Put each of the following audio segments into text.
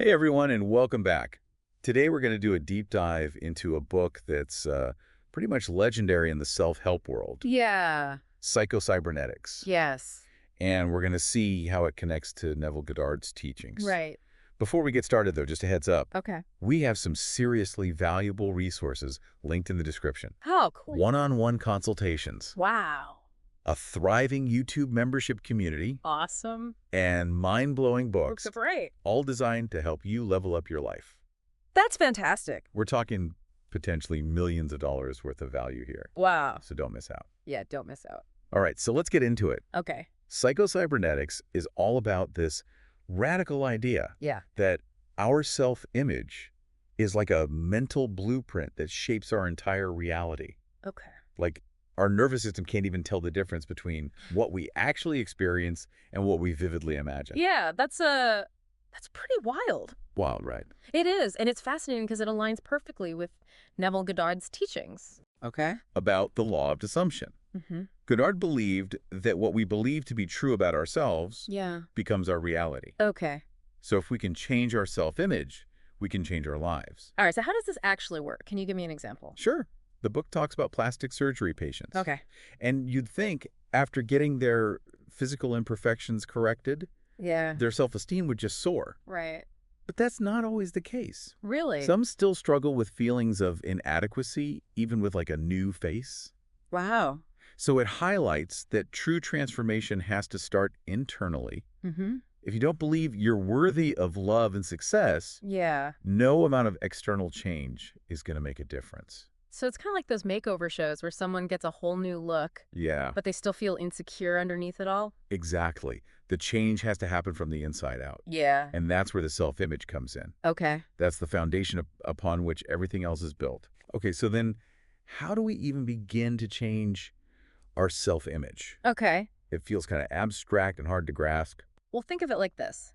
Hey everyone, and welcome back. Today we're going to do a deep dive into a book that's pretty much legendary in the self-help world, Yeah. Psycho-Cybernetics. Yes. And we're going to see how it connects to Neville Goddard's teachings. Right. Before we get started, though, just a heads up, Okay. we have some seriously valuable resources linked in the description. Oh, cool. One-on-one consultations, Wow. a thriving YouTube membership community, Awesome. and mind-blowing books, Right. all designed to help you level up your life. That's fantastic. We're talking potentially millions of dollars worth of value here, Wow. so don't miss out. Yeah, don't miss out. All right, so let's get into it. Okay. Psycho-Cybernetics is all about this radical idea Yeah. that our self-image is like a mental blueprint that shapes our entire reality. Okay. Like, our nervous system can't even tell the difference between what we actually experience and what we vividly imagine. Yeah, that's pretty wild. Wild, right? It is, and it's fascinating because it aligns perfectly with Neville Goddard's teachings. Okay. About the law of assumption. Mm-hmm. Goddard believed that what we believe to be true about ourselves Yeah. becomes our reality. Okay. So if we can change our self-image, we can change our lives. All right, so how does this actually work? Can you give me an example? Sure. The book talks about plastic surgery patients. Okay. And you'd think after getting their physical imperfections corrected, Yeah. their self-esteem would just soar. Right. But that's not always the case. Really? Some still struggle with feelings of inadequacy, even with like a new face. Wow. So it highlights that true transformation has to start internally. Mm-hmm. If you don't believe you're worthy of love and success, Yeah. no amount of external change is going to make a difference. So it's kind of like those makeover shows where someone gets a whole new look, Yeah, but they still feel insecure underneath it all. exactly. The change has to happen from the inside out. Yeah. And that's where the self-image comes in. Okay. That's the foundation upon which everything else is built. Okay, so then how do we even begin to change our self-image? Okay. It feels kind of abstract and hard to grasp. Well, think of it like this.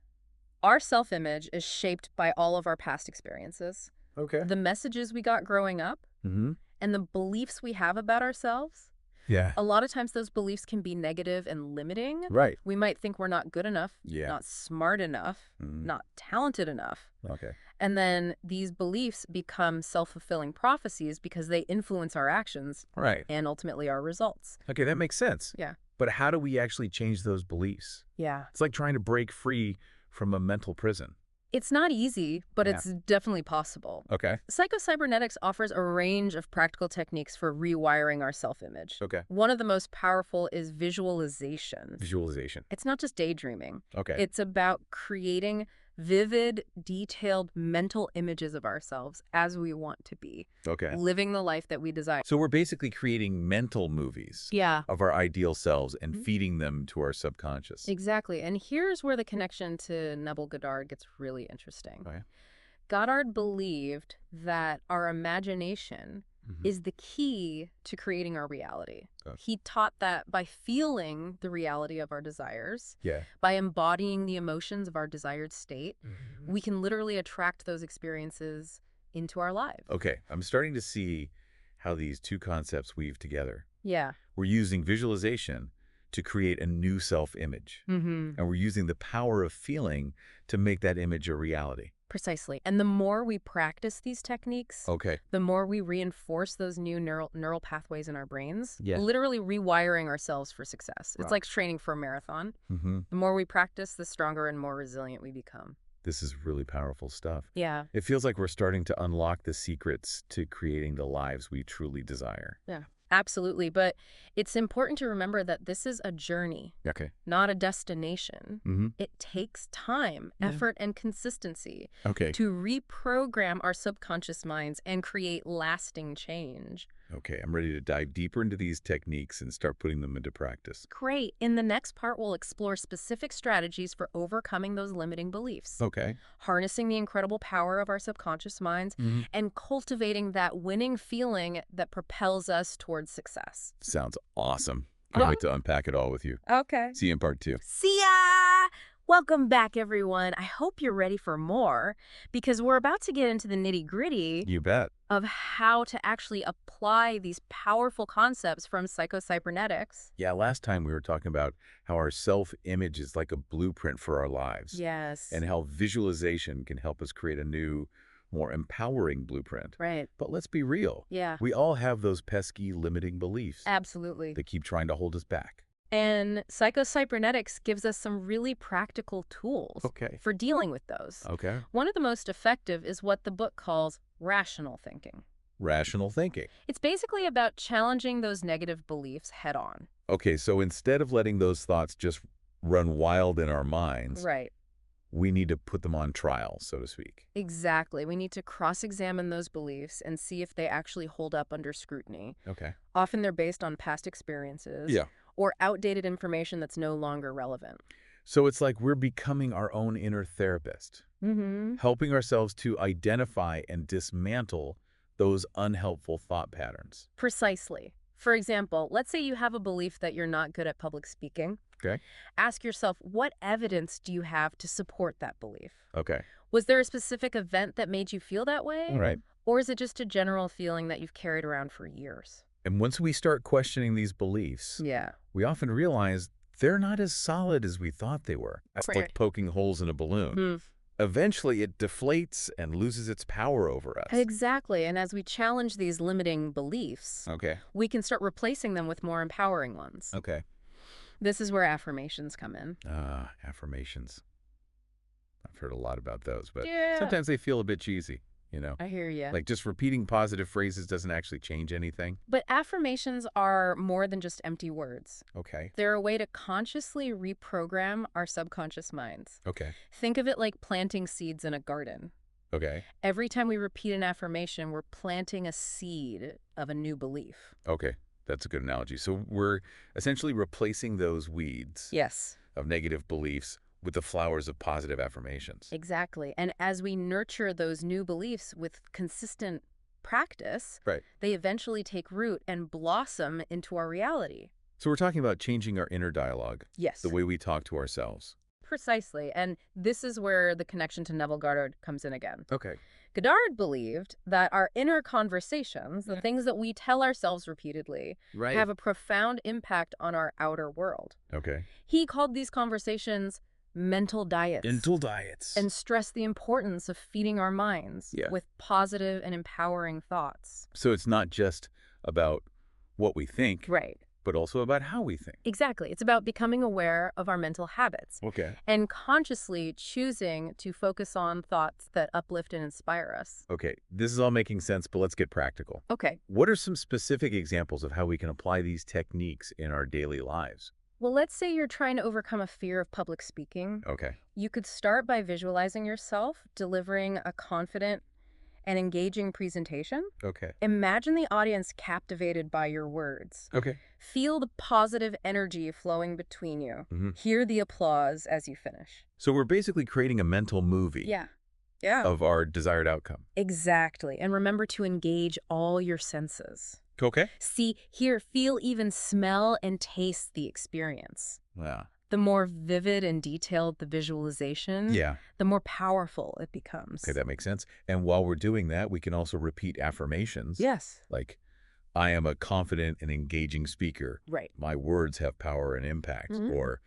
Our self-image is shaped by all of our past experiences, Okay. the messages we got growing up, Mm-hmm. and the beliefs we have about ourselves. Yeah. A lot of times those beliefs can be negative and limiting. Right. We might think we're not good enough, Yeah. not smart enough, Mm-hmm. not talented enough. Okay. And then these beliefs become self-fulfilling prophecies because they influence our actions Right. and ultimately our results. Okay, that makes sense. Yeah. But how do we actually change those beliefs? Yeah. It's like trying to break free from a mental prison. It's not easy, but Yeah. it's definitely possible. Okay. Psycho-Cybernetics offers a range of practical techniques for rewiring our self-image. Okay. One of the most powerful is visualization. Visualization. It's not just daydreaming. Okay. It's about creating vivid, detailed mental images of ourselves as we want to be, Okay. living the life that we desire. So we're basically creating mental movies Yeah. of our ideal selves and Mhm. feeding them to our subconscious. Exactly. And here's where the connection to Neville Goddard gets really interesting. Okay. Goddard believed that our imagination Mhm. is the key to creating our reality. Okay. He taught that by feeling the reality of our desires, Yeah. by embodying the emotions of our desired state, Mm-hmm. we can literally attract those experiences into our lives. Okay. I'm starting to see how these two concepts weave together. Yeah. We're using visualization to create a new self-image. Mm-hmm. And we're using the power of feeling to make that image a reality. Precisely. And the more we practice these techniques, Okay. the more we reinforce those new neural pathways in our brains, Yeah. literally rewiring ourselves for success. It's Right. like training for a marathon. Mm-hmm. The more we practice, the stronger and more resilient we become. This is really powerful stuff. Yeah. It feels like we're starting to unlock the secrets to creating the lives we truly desire. Yeah. Absolutely. But it's important to remember that this is a journey, Okay. not a destination. Mm-hmm. It takes time, Yeah. effort, and consistency Okay. to reprogram our subconscious minds and create lasting change. Okay, I'm ready to dive deeper into these techniques and start putting them into practice. Great. In the next part, we'll explore specific strategies for overcoming those limiting beliefs, Okay. harnessing the incredible power of our subconscious minds, Mm-hmm. and cultivating that winning feeling that propels us towards success. Sounds awesome. Can't wait to unpack it all with you. Okay. See you in part 2. See ya! Welcome back, everyone. I hope you're ready for more because we're about to get into the nitty-gritty You bet. of how to actually apply these powerful concepts from Psycho-Cybernetics. Yeah, last time we were talking about how our self-image is like a blueprint for our lives. Yes. And how visualization can help us create a new, more empowering blueprint. Right. But let's be real. Yeah. We all have those pesky limiting beliefs Absolutely. that keep trying to hold us back. And Psycho-Cybernetics gives us some really practical tools Okay. for dealing with those. Okay. One of the most effective is what the book calls rational thinking. Rational thinking. It's basically about challenging those negative beliefs head on. Okay, so instead of letting those thoughts just run wild in our minds, Right. we need to put them on trial, so to speak. Exactly. We need to cross-examine those beliefs and see if they actually hold up under scrutiny. Okay. Often they're based on past experiences Yeah. or outdated information that's no longer relevant. So it's like we're becoming our own inner therapist, Mm-hmm. helping ourselves to identify and dismantle those unhelpful thought patterns. Precisely. For example, let's say you have a belief that you're not good at public speaking. Okay. Ask yourself, what evidence do you have to support that belief? Okay. Was there a specific event that made you feel that way? All right. Or is it just a general feeling that you've carried around for years? And once we start questioning these beliefs, Yeah. we often realize they're not as solid as we thought they were. It's Right. like poking holes in a balloon. Hmm. Eventually, it deflates and loses its power over us. Exactly. And as we challenge these limiting beliefs, Okay. we can start replacing them with more empowering ones. Okay. This is where affirmations come in. Affirmations. I've heard a lot about those, but Yeah. sometimes they feel a bit cheesy, you know? I hear you. Like just repeating positive phrases doesn't actually change anything. But affirmations are more than just empty words. Okay. They're a way to consciously reprogram our subconscious minds. Okay. Think of it like planting seeds in a garden. Okay. Every time we repeat an affirmation, we're planting a seed of a new belief. Okay. That's a good analogy. So we're essentially replacing those weeds Yes, of negative beliefs with the flowers of positive affirmations. exactly. And as we nurture those new beliefs with consistent practice, Right. they eventually take root and blossom into our reality. So we're talking about changing our inner dialogue, Yes, the way we talk to ourselves. precisely. And this is where the connection to Neville Goddard comes in again. Okay. Goddard believed that our inner conversations, the Yeah. things that we tell ourselves repeatedly, Right. have a profound impact on our outer world. Okay. He called these conversations mental diets. Mental diets. And stressed the importance of feeding our minds Yeah. with positive and empowering thoughts. So it's not just about what we think, Right. but also about how we think. Exactly. It's about becoming aware of our mental habits Okay. and consciously choosing to focus on thoughts that uplift and inspire us. Okay. This is all making sense, but let's get practical. Okay. What are some specific examples of how we can apply these techniques in our daily lives? Well, let's say you're trying to overcome a fear of public speaking. Okay. You could start by visualizing yourself delivering a confident and engaging presentation. Okay. Imagine the audience captivated by your words. Okay. Feel the positive energy flowing between you. Mm-hmm. Hear the applause as you finish. So we're basically creating a mental movie Yeah. of our desired outcome. Exactly. And remember to engage all your senses. Okay. See, hear, feel, even smell and taste the experience. Yeah. The more vivid and detailed the visualization, Yeah. the more powerful it becomes. Okay, that makes sense. And while we're doing that, we can also repeat affirmations. Yes. Like, I am a confident and engaging speaker. Right. My words have power and impact. Mhm. Or,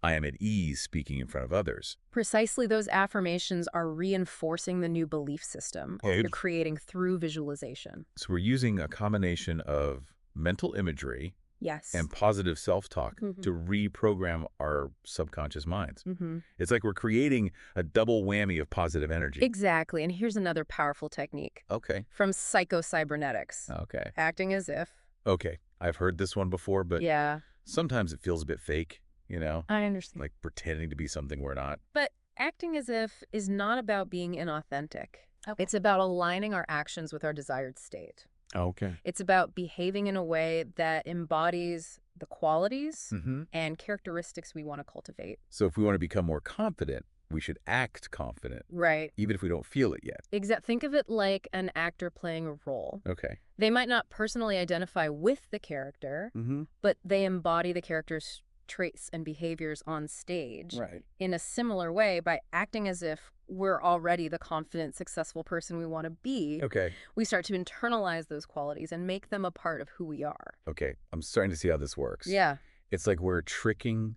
I am at ease speaking in front of others. Precisely those affirmations are reinforcing the new belief system Okay. you're creating through visualization. So we're using a combination of mental imagery Yes. and positive self-talk Mhm. to reprogram our subconscious minds. Mm-hmm. It's like we're creating a double whammy of positive energy. Exactly. And here's another powerful technique Okay. from Psycho-Cybernetics. Okay. Acting as if. Okay. I've heard this one before, but Yeah, sometimes it feels a bit fake, you know? I understand. Like pretending to be something we're not. But acting as if is not about being inauthentic. It's about aligning our actions with our desired state. Okay. It's about behaving in a way that embodies the qualities Mm-hmm. and characteristics we want to cultivate. So if we want to become more confident, we should act confident, Right. even if we don't feel it yet. Think of it like an actor playing a role. Okay. They might not personally identify with the character, Mm-hmm. but they embody the character's traits and behaviors on stage Right. in a similar way by acting as if we're already the confident, successful person we want to be. Okay. We start to internalize those qualities and make them a part of who we are. Okay. I'm starting to see how this works. Yeah. It's like we're tricking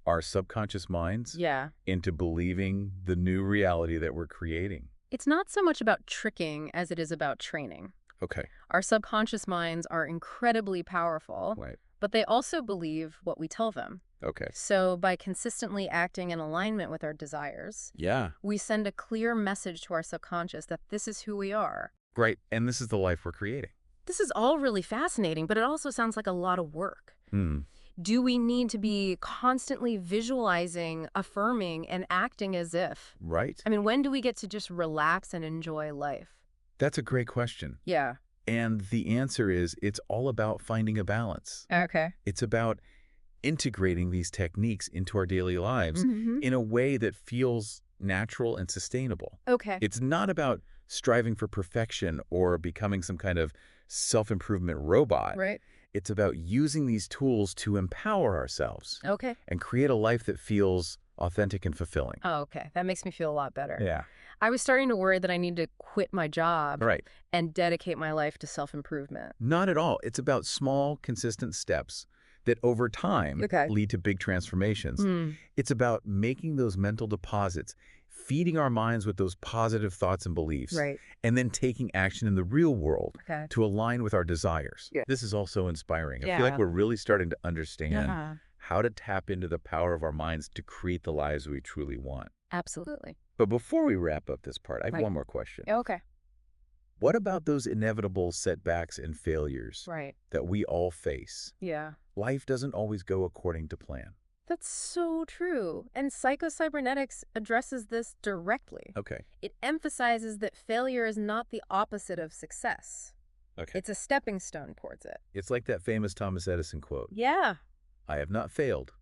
our subconscious minds Yeah. into believing the new reality that we're creating. It's not so much about tricking as it is about training. Okay. Our subconscious minds are incredibly powerful, Right. but they also believe what we tell them. Okay. So by consistently acting in alignment with our desires, Yeah. we send a clear message to our subconscious that this is who we are. Right. And this is the life we're creating. This is all really fascinating, but it also sounds like a lot of work. Hmm. Do we need to be constantly visualizing, affirming, and acting as if? Right. I mean, when do we get to just relax and enjoy life? That's a great question. Yeah. And the answer is it's all about finding a balance. Okay. It's about integrating these techniques into our daily lives in a way that feels natural and sustainable. Okay. It's not about striving for perfection or becoming some kind of self-improvement robot. Right. It's about using these tools to empower ourselves Okay. and create a life that feels authentic and fulfilling. Oh, okay. That makes me feel a lot better. Yeah. I was starting to worry that I need to quit my job Right. and dedicate my life to self-improvement. Not at all. It's about small, consistent steps that over time Okay. lead to big transformations. It's about making those mental deposits, feeding our minds with those positive thoughts and beliefs, Right. and then taking action in the real world Okay. to align with our desires. Yeah. This is also inspiring. I Yeah. feel like we're really starting to understand Yeah. how to tap into the power of our minds to create the lives we truly want. Absolutely. But before we wrap up this part, I have Right. one more question. Okay. What about those inevitable setbacks and failures Right. that we all face? Yeah. Life doesn't always go according to plan. That's so true. And Psycho-Cybernetics addresses this directly. Okay. It emphasizes that failure is not the opposite of success. Okay. It's a stepping stone towards it. It's like that famous Thomas Edison quote, Yeah. "I have not failed.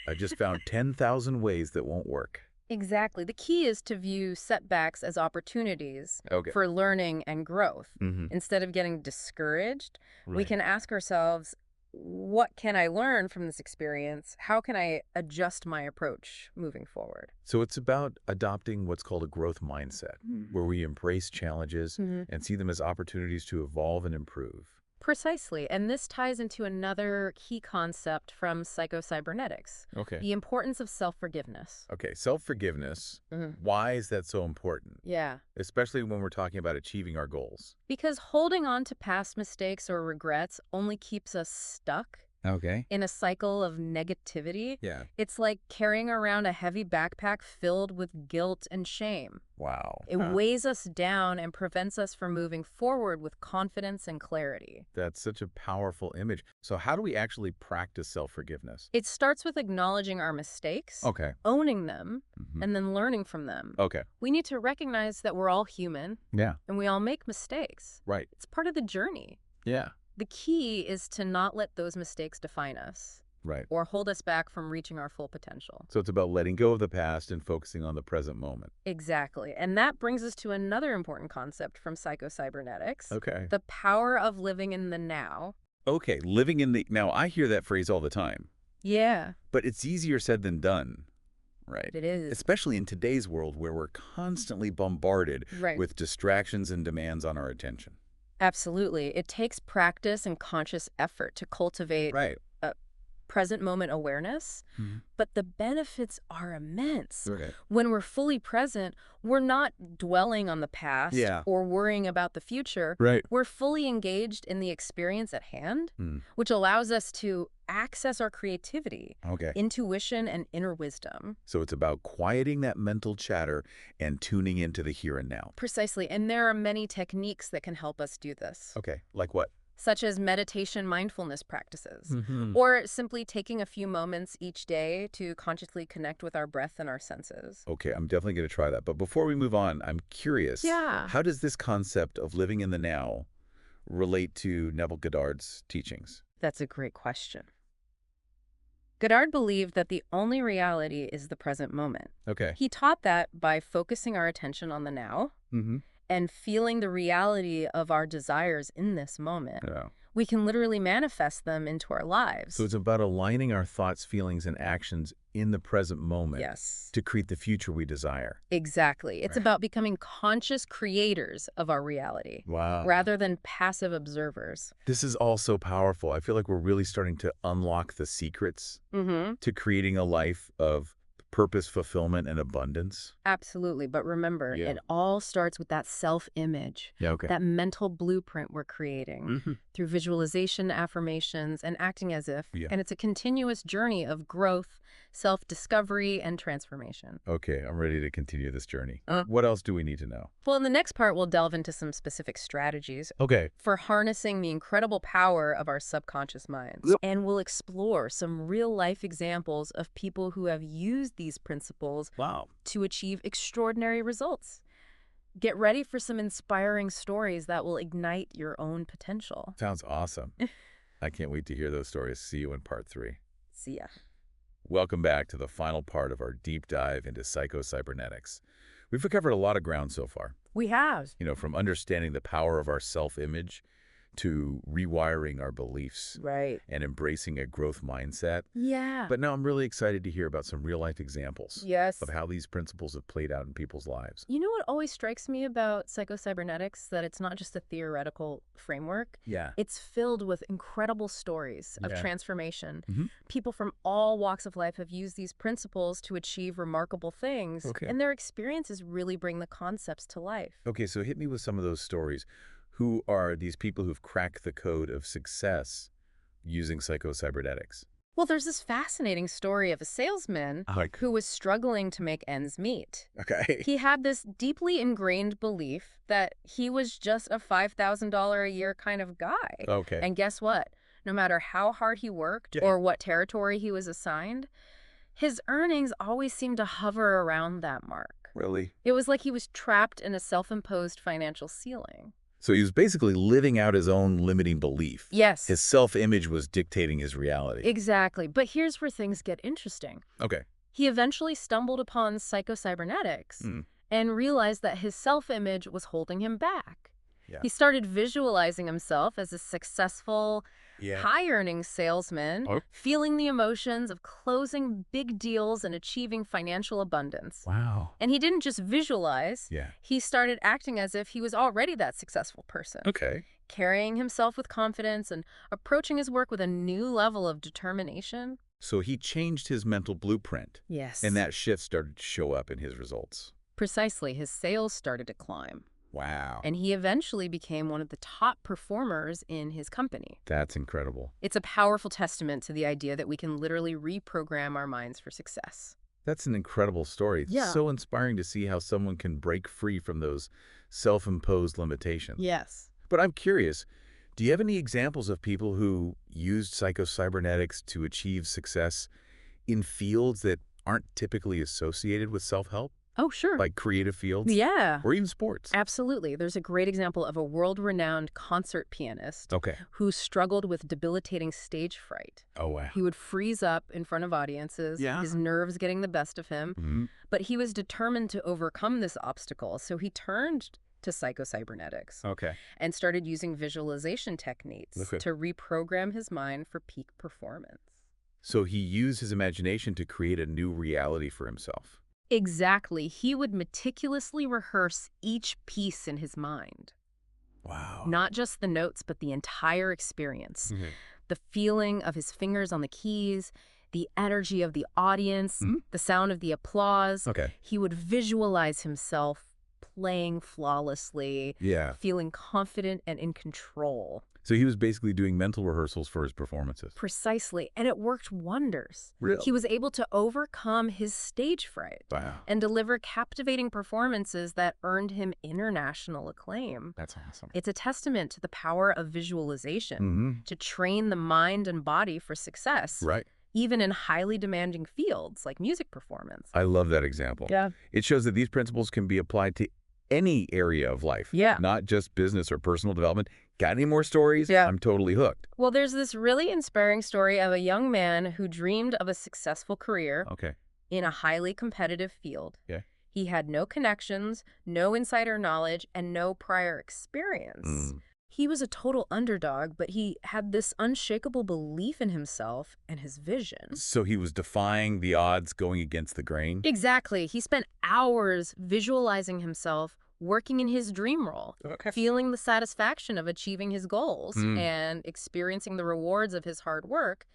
I just found 10,000 ways that won't work." Exactly. The key is to view setbacks as opportunities Okay. for learning and growth. Mm-hmm. Instead of getting discouraged, we Right. can ask ourselves, what can I learn from this experience? How can I adjust my approach moving forward? So it's about adopting what's called a growth mindset, where we embrace challenges Mhm. and see them as opportunities to evolve and improve. Precisely. And this ties into another key concept from Psycho-Cybernetics, Okay. the importance of self-forgiveness. Okay, self-forgiveness. Mhm. Why is that so important? Yeah. Especially when we're talking about achieving our goals. Because holding on to past mistakes or regrets only keeps us stuck Okay. in a cycle of negativity. Yeah. It's like carrying around a heavy backpack filled with guilt and shame. Wow. It weighs us down and prevents us from moving forward with confidence and clarity. That's such a powerful image. So how do we actually practice self-forgiveness? It starts with acknowledging our mistakes, Okay. owning them, Mhm. and then learning from them. Okay. We need to recognize that we're all human Yeah. and we all make mistakes. Right. It's part of the journey. Yeah. The key is to not let those mistakes define us Right. or hold us back from reaching our full potential. So it's about letting go of the past and focusing on the present moment. Exactly. And that brings us to another important concept from Psycho-Cybernetics, Okay. the power of living in the now. Okay, living in the... Now, I hear that phrase all the time, Yeah, but it's easier said than done, right? it is. Especially in today's world where we're constantly bombarded Right. with distractions and demands on our attention. Absolutely. It takes practice and conscious effort to cultivate Right. present moment awareness, Mhm. but the benefits are immense. Okay. When we're fully present, we're not dwelling on the past Yeah. or worrying about the future. Right. We're fully engaged in the experience at hand, Hmm. which allows us to access our creativity, Okay. intuition, and inner wisdom. So it's about quieting that mental chatter and tuning into the here and now. Precisely. And there are many techniques that can help us do this, Okay. Like what? such as meditation mindfulness practices, Mm-hmm. or simply taking a few moments each day to consciously connect with our breath and our senses. Okay, I'm definitely going to try that. But before we move on, I'm curious. Yeah. How does this concept of living in the now relate to Neville Goddard's teachings? That's a great question. Goddard believed that the only reality is the present moment. Okay. He taught that by focusing our attention on the now Mm-hmm. and feeling the reality of our desires in this moment, Yeah. we can literally manifest them into our lives. So it's about aligning our thoughts, feelings, and actions in the present moment Yes. to create the future we desire. Exactly. It's Right. about becoming conscious creators of our reality, Wow. rather than passive observers. This is all so powerful. I feel like we're really starting to unlock the secrets Mm-hmm. to creating a life of purpose, fulfillment, and abundance. Absolutely. But remember, Yeah. it all starts with that self-image, Yeah, okay. that mental blueprint we're creating through visualization, affirmations, and acting as if. Yeah. And it's a continuous journey of growth, self-discovery, and transformation. Okay, I'm ready to continue this journey. Uh. What else do we need to know? Well, in the next part, we'll delve into some specific strategies Okay. for harnessing the incredible power of our subconscious minds. Yep. And we'll explore some real-life examples of people who have used these principles Wow. to achieve extraordinary results. Get ready for some inspiring stories that will ignite your own potential. Sounds awesome. I can't wait to hear those stories. See you in part 3. See ya. Welcome back to the final part of our deep dive into psycho-cybernetics. We've covered a lot of ground so far, We have. from understanding the power of our self-image to rewiring our beliefs Right. and embracing a growth mindset. Yeah. But now I'm really excited to hear about some real-life examples Yes. of how these principles have played out in people's lives. You know what always strikes me about psycho-cybernetics? That it's not just a theoretical framework. Yeah. It's filled with incredible stories of Yeah. transformation. Mhm. People from all walks of life have used these principles to achieve remarkable things, Okay. and their experiences really bring the concepts to life. Okay, so hit me with some of those stories. Who are these people who've cracked the code of success using psycho-cybernetics? Well, there's this fascinating story of a salesman Like, who was struggling to make ends meet. okay. He had this deeply ingrained belief that he was just a $5,000 a year kind of guy. Okay. And guess what? No matter how hard he worked Yeah. or what territory he was assigned, his earnings always seemed to hover around that mark. Really? It was like he was trapped in a self-imposed financial ceiling. So he was basically living out his own limiting belief. Yes. His self-image was dictating his reality. Exactly. But here's where things get interesting. Okay. He eventually stumbled upon psycho-cybernetics Mm. and realized that his self-image was holding him back. Yeah. He started visualizing himself as a successful, Yeah. high-earning salesman, Oh. feeling the emotions of closing big deals and achieving financial abundance. Wow. And he didn't just visualize. Yeah. He started acting as if he was already that successful person, Okay. carrying himself with confidence and approaching his work with a new level of determination. So he changed his mental blueprint, Yes. and that shift started to show up in his results. Precisely. His sales started to climb. Wow. And he eventually became one of the top performers in his company. That's incredible. It's a powerful testament to the idea that we can literally reprogram our minds for success. That's an incredible story. It's Yeah. so inspiring to see how someone can break free from those self-imposed limitations. Yes. But I'm curious, do you have any examples of people who used psycho-cybernetics to achieve success in fields that aren't typically associated with self-help, Oh, sure. like creative fields? Yeah. Or even sports? Absolutely. There's a great example of a world-renowned concert pianist Okay. who struggled with debilitating stage fright. Oh, wow. He would freeze up in front of audiences, Yeah. his nerves getting the best of him. Mhm. But he was determined to overcome this obstacle, so he turned to psycho-cybernetics Okay. and started using visualization techniques Okay. to reprogram his mind for peak performance. So he used his imagination to create a new reality for himself. Exactly. He would meticulously rehearse each piece in his mind. Wow. Not just the notes, but the entire experience. Mhm. The feeling of his fingers on the keys, the energy of the audience, Mhm. the sound of the applause. Okay. He would visualize himself playing flawlessly, Yeah. feeling confident and in control. So he was basically doing mental rehearsals for his performances. Precisely. And it worked wonders. Really? He was able to overcome his stage fright Wow. and deliver captivating performances that earned him international acclaim. That's awesome. It's a testament to the power of visualization Mm-hmm. to train the mind and body for success, Right. even in highly demanding fields like music performance. I love that example. Yeah. It shows that these principles can be applied to any area of life. Yeah. Not just business or personal development. Got any more stories? Yeah. I'm totally hooked. Well, there's this really inspiring story of a young man who dreamed of a successful career Okay. in a highly competitive field. Yeah. He had no connections, no insider knowledge, and no prior experience. Mm. He was a total underdog, but he had this unshakable belief in himself and his vision. So he was defying the odds, going against the grain? Exactly. He spent hours visualizing himself working in his dream role, Okay. feeling the satisfaction of achieving his goals, Hmm. and experiencing the rewards of his hard work.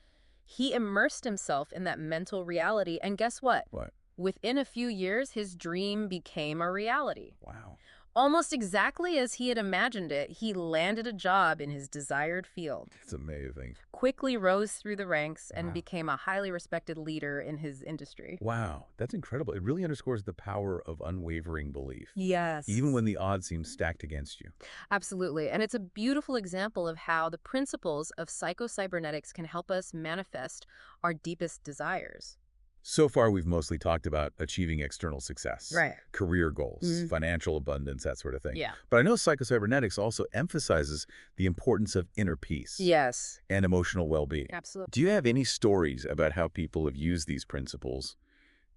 He immersed himself in that mental reality, and guess what? What? Within a few years, his dream became a reality. Wow. Almost exactly as he had imagined it, he landed a job in his desired field, It's amazing. quickly rose through the ranks, and Wow. became a highly respected leader in his industry. Wow, that's incredible. It really underscores the power of unwavering belief, Yes. even when the odds seem stacked against you. Absolutely. And it's a beautiful example of how the principles of psycho-cybernetics can help us manifest our deepest desires. So far, we've mostly talked about achieving external success, Right. career goals, financial abundance, that sort of thing. Yeah. But I know Psycho-Cybernetics also emphasizes the importance of inner peace Yes. and emotional well-being. Absolutely. Do you have any stories about how people have used these principles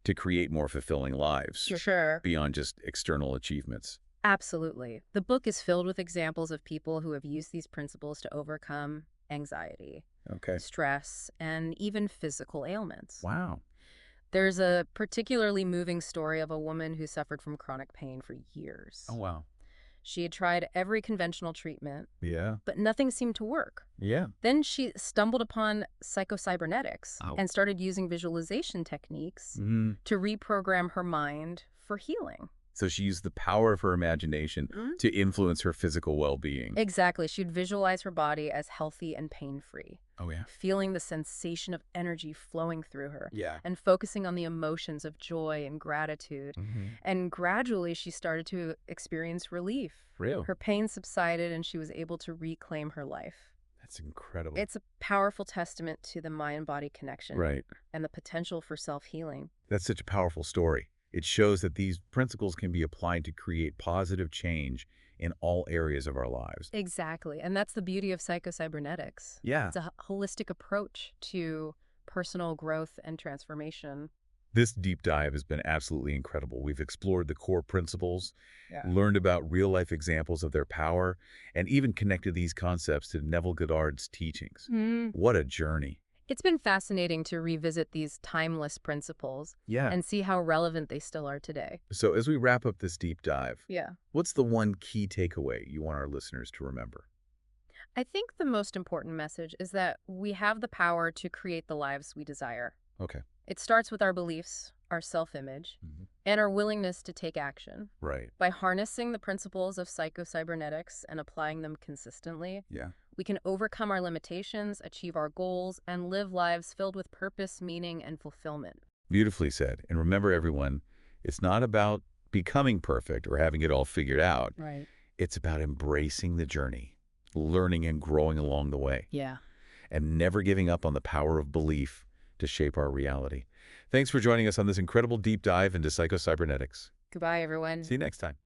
to create more fulfilling lives Sure. beyond just external achievements? Absolutely. The book is filled with examples of people who have used these principles to overcome anxiety, Okay. stress, and even physical ailments. Wow. There's a particularly moving story of a woman who suffered from chronic pain for years. Oh, wow. She had tried every conventional treatment, Yeah. but nothing seemed to work. Yeah. Then she stumbled upon Psycho-Cybernetics Oh. and started using visualization techniques Mhm. to reprogram her mind for healing. So she used the power of her imagination to influence her physical well-being. Exactly. She'd visualize her body as healthy and pain-free, Oh, yeah. feeling the sensation of energy flowing through her, Yeah. and focusing on the emotions of joy and gratitude. And gradually, she started to experience relief. Real. Her pain subsided, and she was able to reclaim her life. That's incredible. It's a powerful testament to the mind-body connection Right. and the potential for self-healing. That's such a powerful story. It shows that these principles can be applied to create positive change in all areas of our lives. Exactly. And that's the beauty of Psycho-Cybernetics. Yeah. It's a holistic approach to personal growth and transformation. This deep dive has been absolutely incredible. We've explored the core principles, Yeah. learned about real-life examples of their power, and even connected these concepts to Neville Goddard's teachings. What a journey. It's been fascinating to revisit these timeless principles Yeah. and see how relevant they still are today. So as we wrap up this deep dive, Yeah. what's the one key takeaway you want our listeners to remember? I think the most important message is that we have the power to create the lives we desire. Okay. It starts with our beliefs, our self-image, and our willingness to take action. Right. By harnessing the principles of psycho-cybernetics and applying them consistently, Yeah. we can overcome our limitations, achieve our goals, and live lives filled with purpose, meaning, and fulfillment. Beautifully said. And remember, everyone, it's not about becoming perfect or having it all figured out. Right. It's about embracing the journey, learning and growing along the way, Yeah. and never giving up on the power of belief to shape our reality. Thanks for joining us on this incredible deep dive into Psycho-Cybernetics. Goodbye, everyone. See you next time.